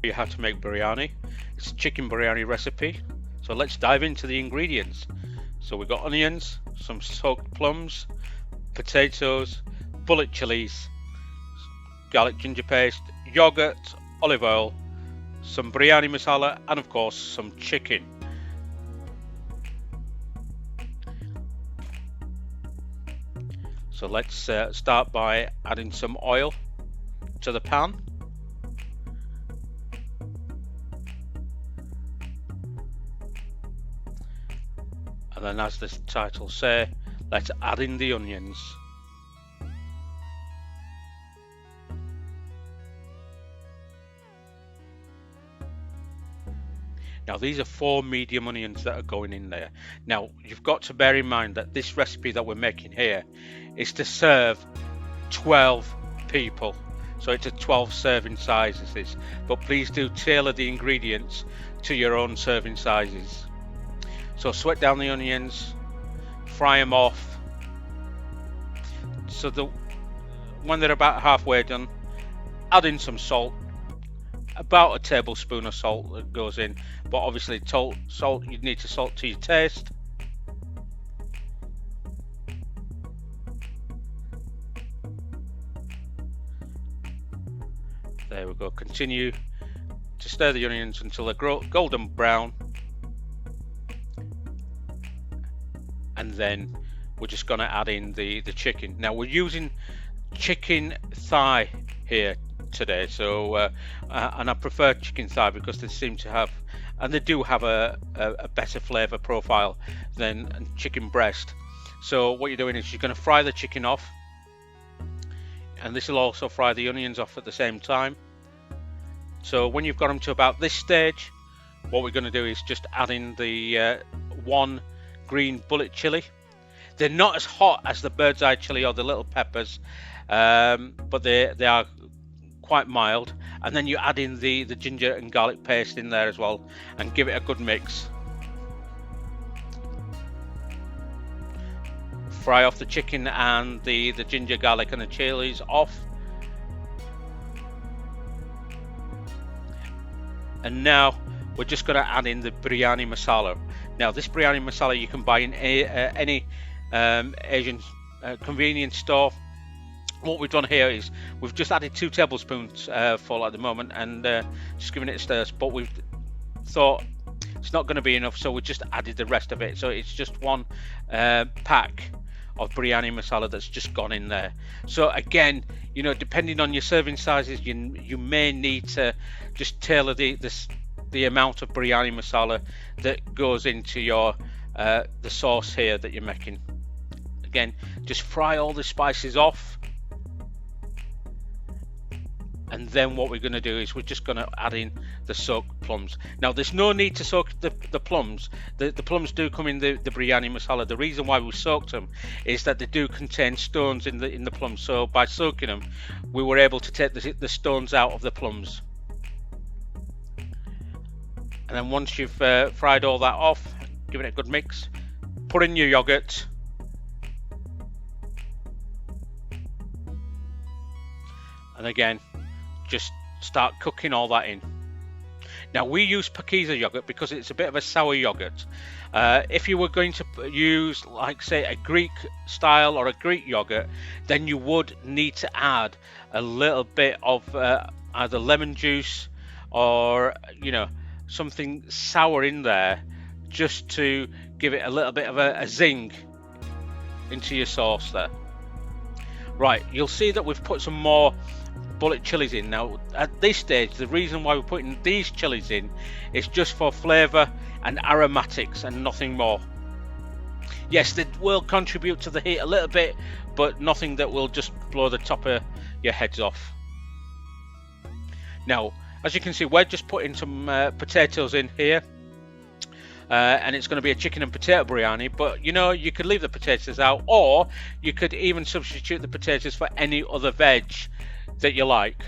You how to make biryani. It's a chicken biryani recipe. So let's dive into the ingredients. So we've got onions, some soaked plums, potatoes, bullet chilies, garlic ginger paste, yogurt, olive oil, some biryani masala, and of course some chicken. So let's start by adding some oil to the pan. And then, as the title says, let's add in the onions. Now these are 4 medium onions that are going in there. Now you've got to bear in mind that this recipe that we're making here is to serve 12 people. So it's a 12 serving sizes, but please do tailor the ingredients to your own serving sizes. So sweat down the onions, fry them off. So when they're about halfway done, add in some salt. About a tablespoon of salt that goes in, but obviously salt you need to salt to your taste. There we go. Continue to stir the onions until they're golden brown, and then we're just going to add in the chicken. Now we're using chicken thigh here today, so and I prefer chicken thigh because they seem to have, and they do have a better flavor profile than chicken breast. So what you're doing is you're going to fry the chicken off, and this will also fry the onions off at the same time. So when you've got them to about this stage, what we're going to do is just add in the 1 green bullet chili. They're not as hot as the bird's eye chili or the little peppers, but they are quite mild. And then you add in the ginger and garlic paste in there as well, and give it a good mix. Fry off the chicken and the ginger, garlic and the chilies off. And now we're just going to add in the biryani masala. Now this biryani masala you can buy in any Asian convenience store. What we've done here is we've just added 2 tablespoons full at the moment, and just giving it a stir, but we've thought it's not going to be enough, so we just added the rest of it. So it's just 1 pack of biryani masala that's just gone in there. So again, you know, depending on your serving sizes, you may need to just tailor the amount of biryani masala that goes into your the sauce here that you're making. Again, just fry all the spices off, and then what we're going to do is we're just going to add in the soaked plums. Now there's no need to soak the plums. The plums do come in the biryani masala. The reason why we soaked them is that they do contain stones in the plums. So by soaking them, we were able to take the stones out of the plums. And then once you've fried all that off, give it a good mix, put in your yogurt. And again, just start cooking all that in. Now we use Packet yogurt because it's a bit of a sour yogurt. If you were going to use, like say, a Greek style or a Greek yogurt, then you would need to add a little bit of either lemon juice or, you know, something sour in there, just to give it a little bit of a zing into your sauce there. Right, you'll see that we've put some more bullet chilies in. Now at this stage, the reason why we're putting these chilies in is just for flavor and aromatics and nothing more. Yes, they will contribute to the heat a little bit, but nothing that will just blow the top of your heads off. Now as you can see, we're just putting some potatoes in here, and it's going to be a chicken and potato biryani, but you know, you could leave the potatoes out, or you could even substitute the potatoes for any other veg that you like.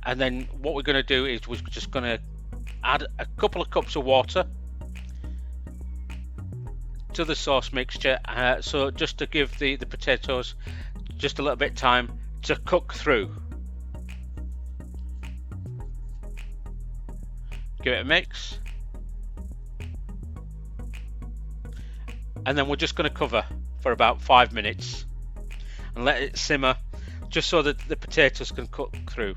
And then what we're going to do is we're just going to add a couple of cups of water to the sauce mixture, so just to give the potatoes just a little bit time to cook through. Give it a mix, and then we're just going to cover for about 5 minutes and let it simmer, just so that the potatoes can cook through.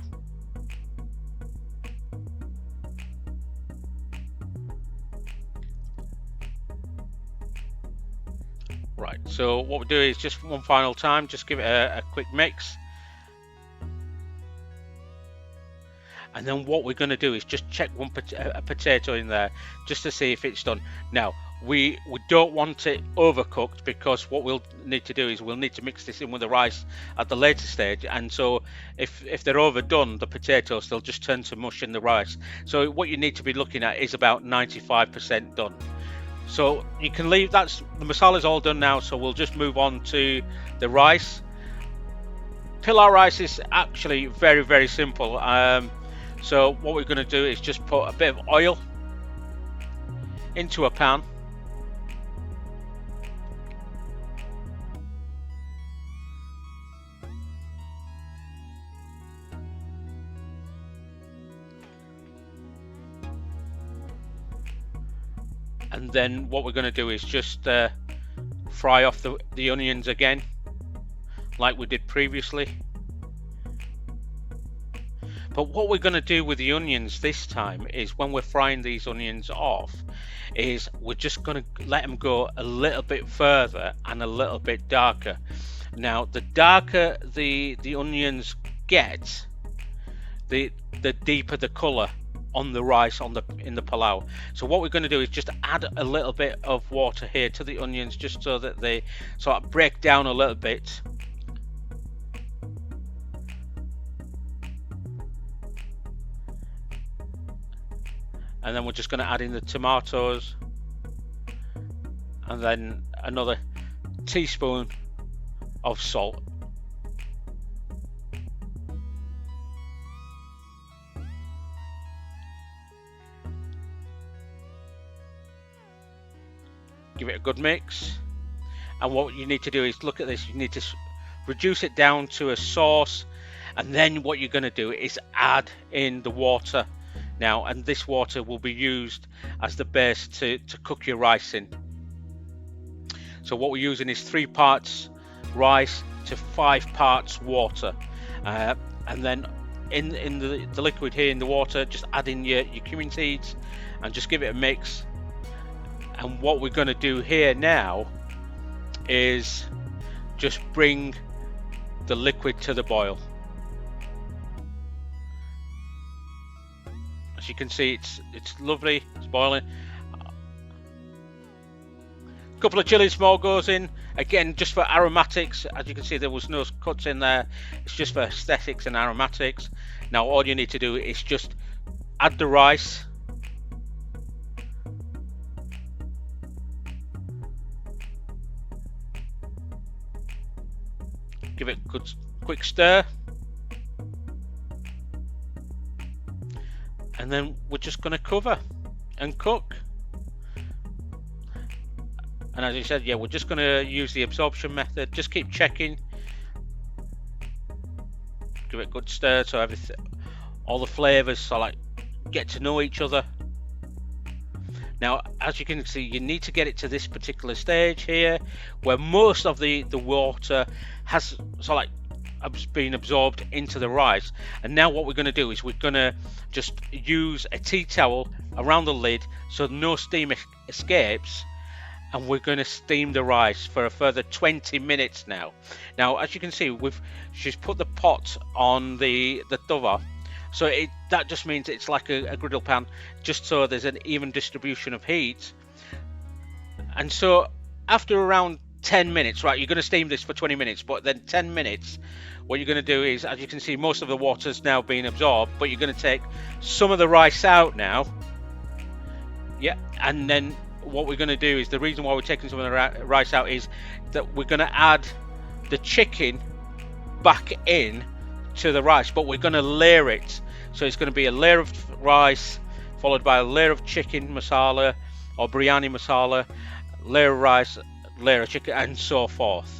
Right, so what we do is just one final time, just give it a quick mix. And then what we're going to do is just check a potato in there just to see if it's done. Now, we don't want it overcooked, because what we'll need to do is we'll need to mix this in with the rice at the later stage. And so if they're overdone, the potatoes, they'll just turn to mush in the rice. So what you need to be looking at is about 95% done. So you can leave, the masala's all done now, so we'll just move on to the rice. Pilau rice is actually very, very simple. So what we're going to do is just put a bit of oil into a pan. And then what we're going to do is just fry off the onions again, like we did previously. But what we're going to do with the onions this time is, when we're frying these onions off, is we're just going to let them go a little bit further and a little bit darker. Now, the darker the onions get, the deeper the colour on the rice in the pilau. So what we're going to do is just add a little bit of water here to the onions, just so that they sort of break down a little bit. And then we're just going to add in the tomatoes, and then another teaspoon of salt. Give it a good mix, and what you need to do is look at this. You need to reduce it down to a sauce, and then what you're going to do is add in the water now, and this water will be used as the base to cook your rice in. So what we're using is 3 parts rice to 5 parts water, and then in the liquid here in the water, just add in your cumin seeds and just give it a mix. And what we're going to do here now is just bring the liquid to the boil. As you can see, it's lovely, it's boiling. A couple of chilies more goes in, again just for aromatics. As you can see, there was no cuts in there, it's just for aesthetics and aromatics. Now all you need to do is just add the rice, give it a good quick stir, and then we're just going to cover and cook. And as I said, yeah, we're just going to use the absorption method. Just keep checking, give it a good stir so everything, all the flavors so like get to know each other. Now, as you can see, you need to get it to this particular stage here, where most of the water has sort of like been absorbed into the rice. And now what we're going to do is we're going to just use a tea towel around the lid so no steam escapes, and we're going to steam the rice for a further 20 minutes now. Now, as you can see, she's put the pot on the tawa. So that just means it's like a griddle pan, just so there's an even distribution of heat. And so after around 10 minutes, right, you're going to steam this for 20 minutes, but then 10 minutes, what you're going to do is, as you can see, most of the water's now being absorbed, but you're going to take some of the rice out now. Yeah, and then what we're going to do is, the reason why we're taking some of the rice out is that we're going to add the chicken back in to the rice, but we're going to layer it. So it's going to be a layer of rice followed by a layer of chicken masala or biryani masala, layer of rice, layer of chicken, and so forth.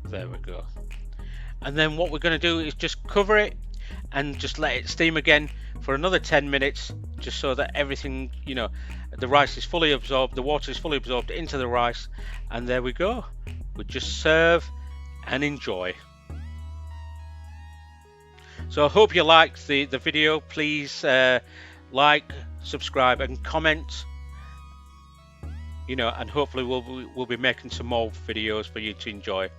There we go. And then what we're going to do is just cover it and just let it steam again for another 10 minutes, just so that everything, you know, the rice is fully absorbed, the water is fully absorbed into the rice. And there we go. We just serve and enjoy. So I hope you liked the video. Please like, subscribe and comment, you know, and hopefully we'll be making some more videos for you to enjoy.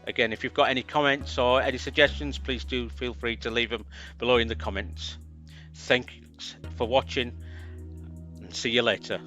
Again, if you've got any comments or any suggestions, please do feel free to leave them below in the comments. Thanks for watching and see you later.